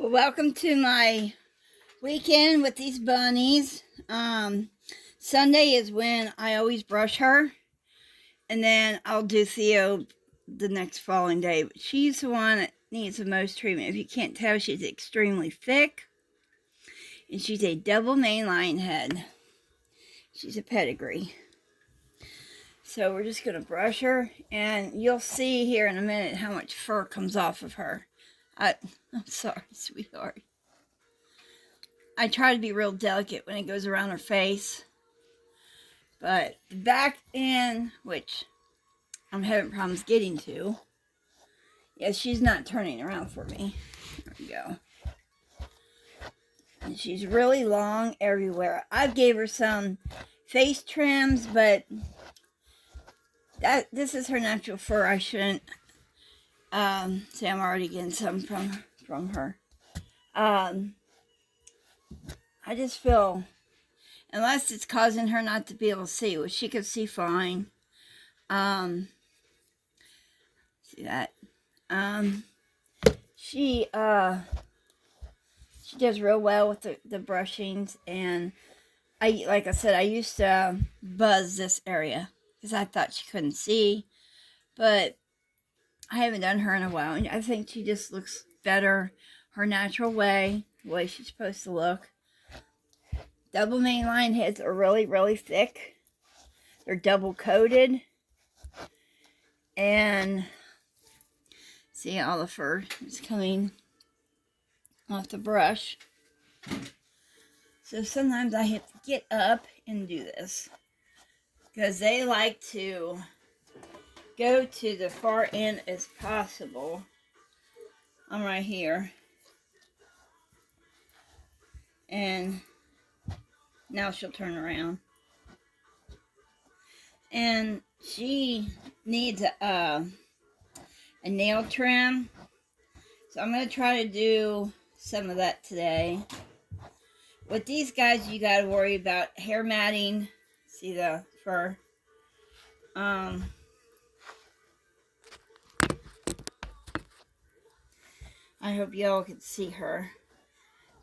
Well, welcome to my weekend with these bunnies. Sunday is when I always brush her, and then I'll do Theo the next following day. But she's the one that needs the most treatment. If you can't tell, she's extremely thick, and she's a double mane lionhead. She's a pedigree. So we're just going to brush her, and you'll see here in a minute how much fur comes off of her. I'm sorry, sweetheart. I try to be real delicate when it goes around her face. But the back end, which I'm having problems getting to, yeah, she's not turning around for me. There we go. And she's really long everywhere. I gave her some face trims, but this is her natural fur. I shouldn't say I'm already getting some from her. I just feel, unless it's causing her not to be able to see, which she could see fine. See that? She does real well with the brushings, and like I said, I used to buzz this area because I thought she couldn't see, but I haven't done her in a while, and I think she just looks better her natural way, the way she's supposed to look. Double mane lionheads are really, really thick. They're double coated. And see, all the fur is coming off the brush. So sometimes I have to get up and do this, because they like to go to the far end as possible. I'm right here. And now she'll turn around. And she needs a nail trim. So I'm going to try to do some of that today. With these guys, you got to worry about hair matting. See the fur? I hope y'all can see her.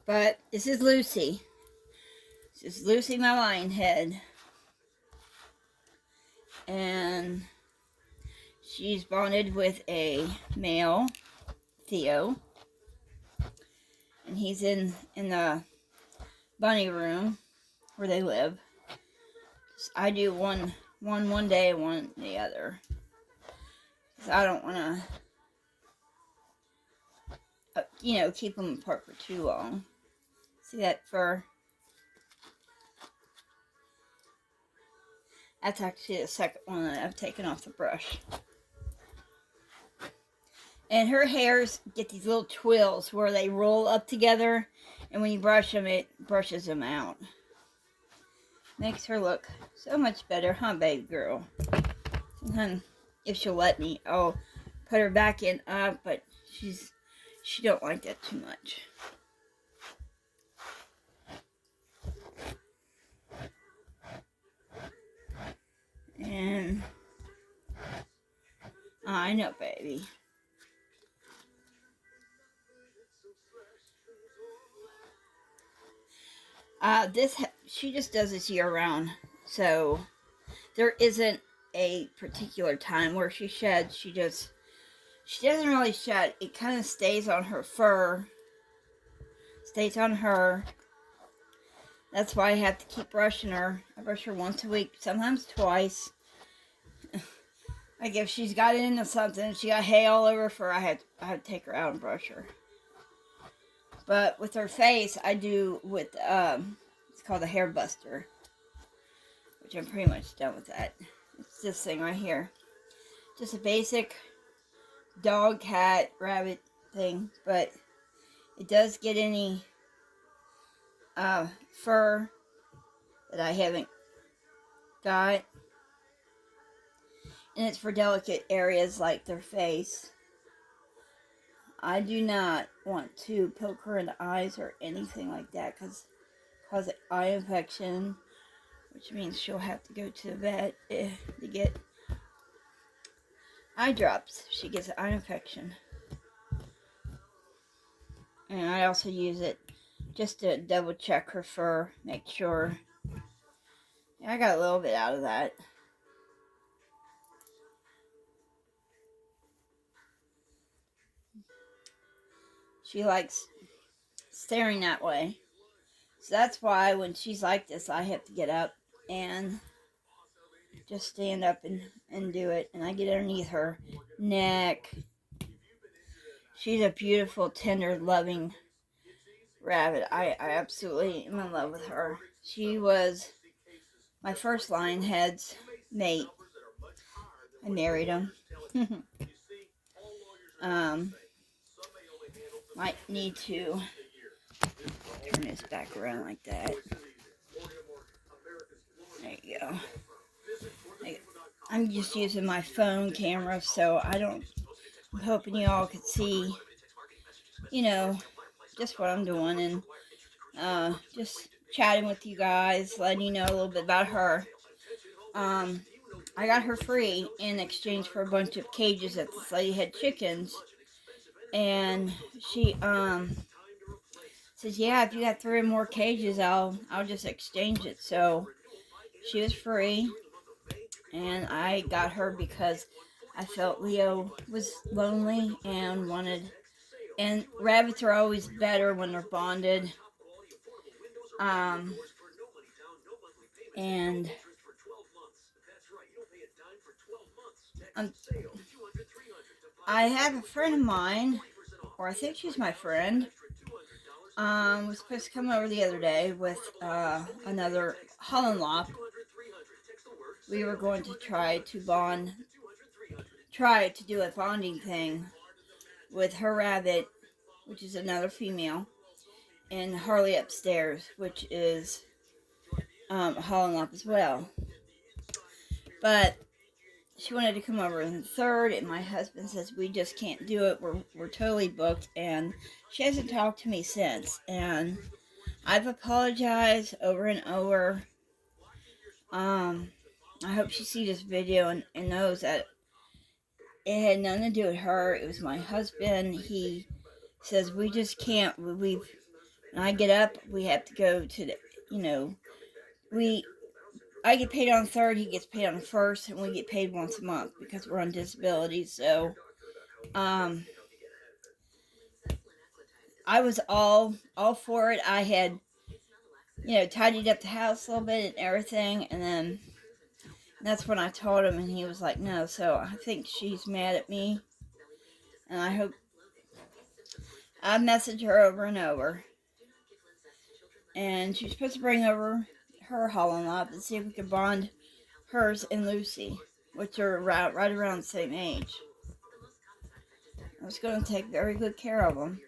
But this is Lucy. This is Lucy, my lionhead. And she's bonded with a male, Theo. And he's in the bunny room where they live. I do one day, one the other. Because I don't want to, keep them apart for too long. See that fur? That's actually the second one that I've taken off the brush. And her hairs get these little twills where they roll up together, and when you brush them, it brushes them out. Makes her look so much better, huh, baby girl? Sometimes, if she'll let me, I'll put her back in up, but she don't like that too much. And I know, baby. She just does this year round, so there isn't a particular time where she sheds. She doesn't really shed. It kind of stays on her fur, stays on her. That's why I have to keep brushing her. I brush her once a week, sometimes twice. Like if she's got into something, she got hay all over her fur, I have to take her out and brush her. But with her face, I do with, it's called a hair buster, which I'm pretty much done with that. It's this thing right here. Just a basic dog, cat, rabbit thing, but it does get any fur that I haven't got. And it's for delicate areas like their face. I do not want to poke her in the eyes or anything like that, because cause an eye infection, which means she'll have to go to the vet to get eye drops if she gets an eye infection. And I also use it just to double check her fur, make sure. I got a little bit out of that. She likes staring that way. So that's why when she's like this, I have to get up and just stand up and do it. And I get underneath her neck. She's a beautiful, tender, loving rabbit. I absolutely am in love with her. She was my first lionhead's mate. I married him. Might need to turn this back around like that. There you go. I'm just using my phone camera, so I'm hoping you all could see, just what I'm doing, and just chatting with you guys, letting you know a little bit about her. I got her free in exchange for a bunch of cages at the Lionhead Chickens, and she says, yeah, if you got 3 or more cages, I'll just exchange it. So she was free, and I got her because I felt Leo was lonely and and rabbits are always better when they're bonded. And I have a friend of mine, or I think she's my friend, was supposed to come over the other day with another Holland Lop. We were going to try to do a bonding thing with her rabbit, which is another female, and Harley upstairs, which is a Holland Lop as well. But she wanted to come over in the 3rd, and my husband says we just can't do it. We're totally booked, and she hasn't talked to me since. And I've apologized over and over. I hope she sees this video and knows that it had nothing to do with her. It was my husband. He says we just can't. When I get up, we have to go to the, I get paid on the 3rd, he gets paid on the 1st, and we get paid once a month because we're on disability. So, I was all for it. I had, tidied up the house a little bit and everything, and then that's when I told him, and he was like, no. So I think she's mad at me, and I messaged her over and over, and she was supposed to bring over her Holland Lop and see if we could bond hers and Lucy, which are right around the same age. I was going to take very good care of them,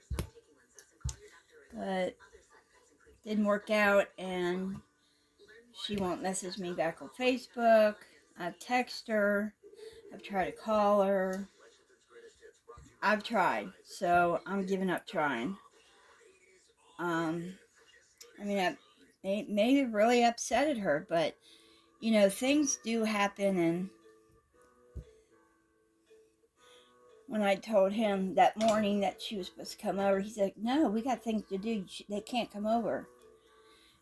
but didn't work out, and she won't message me back on Facebook. I've texted her. I've tried to call her. I've tried, so I'm giving up trying. I may have really upsetted her, but things do happen. And when I told him that morning that she was supposed to come over, he said, no, we got things to do. They can't come over.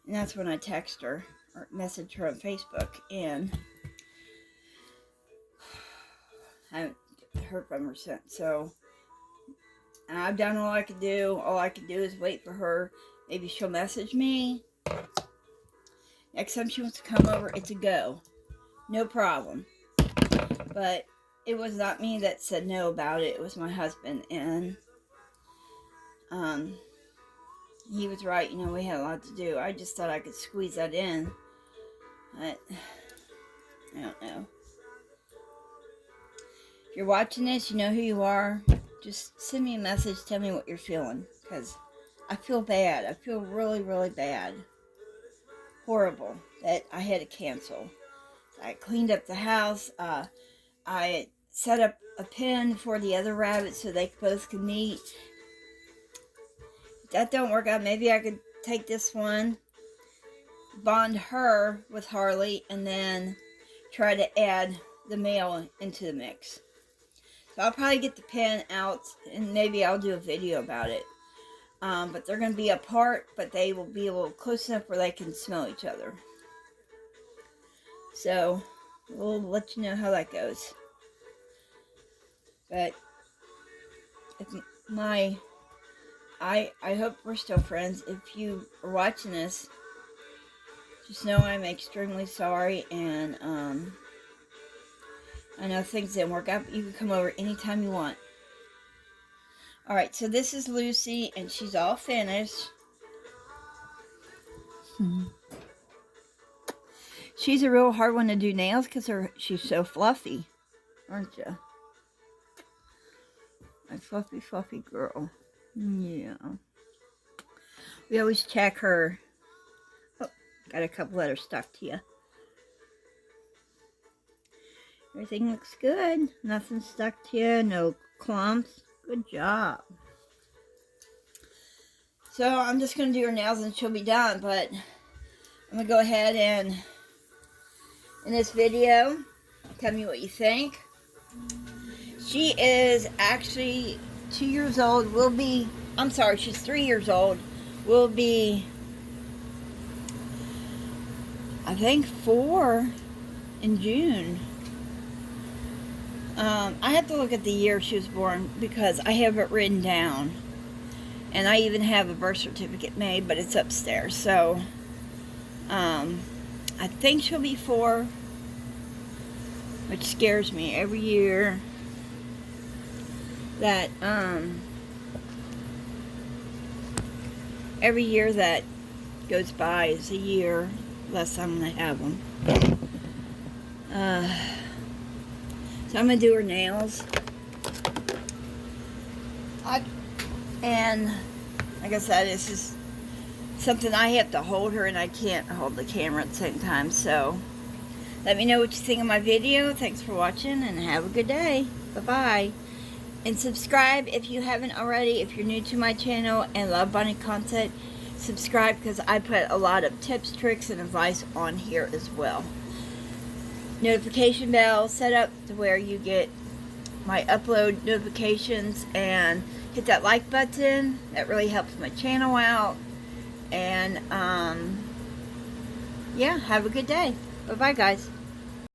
And that's when I texted her or messaged her on Facebook, and I haven't heard from her since. So, and I've done all I could do. All I could do is wait for her. Maybe she'll message me. Next time she wants to come over, it's a go. No problem. But it was not me that said no about it. It was my husband. And he was right. We had a lot to do. I just thought I could squeeze that in. But I don't know. If you're watching this, you know who you are. Just send me a message. Tell me what you're feeling. Because I feel bad. I feel really, really bad. Horrible that I had to cancel. I cleaned up the house. I set up a pen for the other rabbits so they both could meet. If that don't work out, maybe I could take this one, bond her with Harley, and then try to add the male into the mix. So I'll probably get the pen out, and maybe I'll do a video about it. But they're going to be apart, but they will be a little close enough where they can smell each other. So, we'll let you know how that goes. But, I hope we're still friends. If you are watching this, just know I'm extremely sorry, and, I know things didn't work out, but you can come over anytime you want. Alright, so this is Lucy, and she's all finished. She's a real hard one to do nails because she's so fluffy, aren't you? A fluffy, fluffy girl. Yeah. We always check her. Oh, got a couple letters stuck to you. Everything looks good. Nothing stuck to you. No clumps. Good job. So I'm just going to do her nails and she'll be done. But I'm going to go ahead and, in this video, tell me what you think. She is actually 2 years old. She's 3 years old. Will be, I think, 4 in June. I have to look at the year she was born because I have it written down. And I even have a birth certificate made, but it's upstairs. So, I think she'll be 4, which scares me every year. That, every year that goes by is a year less I'm going to have them. So I'm going to do her nails. And like I said, it's just something I have to hold her, and I can't hold the camera at the same time. So let me know what you think of my video. Thanks for watching, and have a good day. Bye-bye. And subscribe if you haven't already. If you're new to my channel and love bunny content, subscribe because I put a lot of tips, tricks, and advice on here as well. Notification bell set up to where you get my upload notifications, and hit that like button. That really helps my channel out. And yeah, have a good day. Bye bye, guys.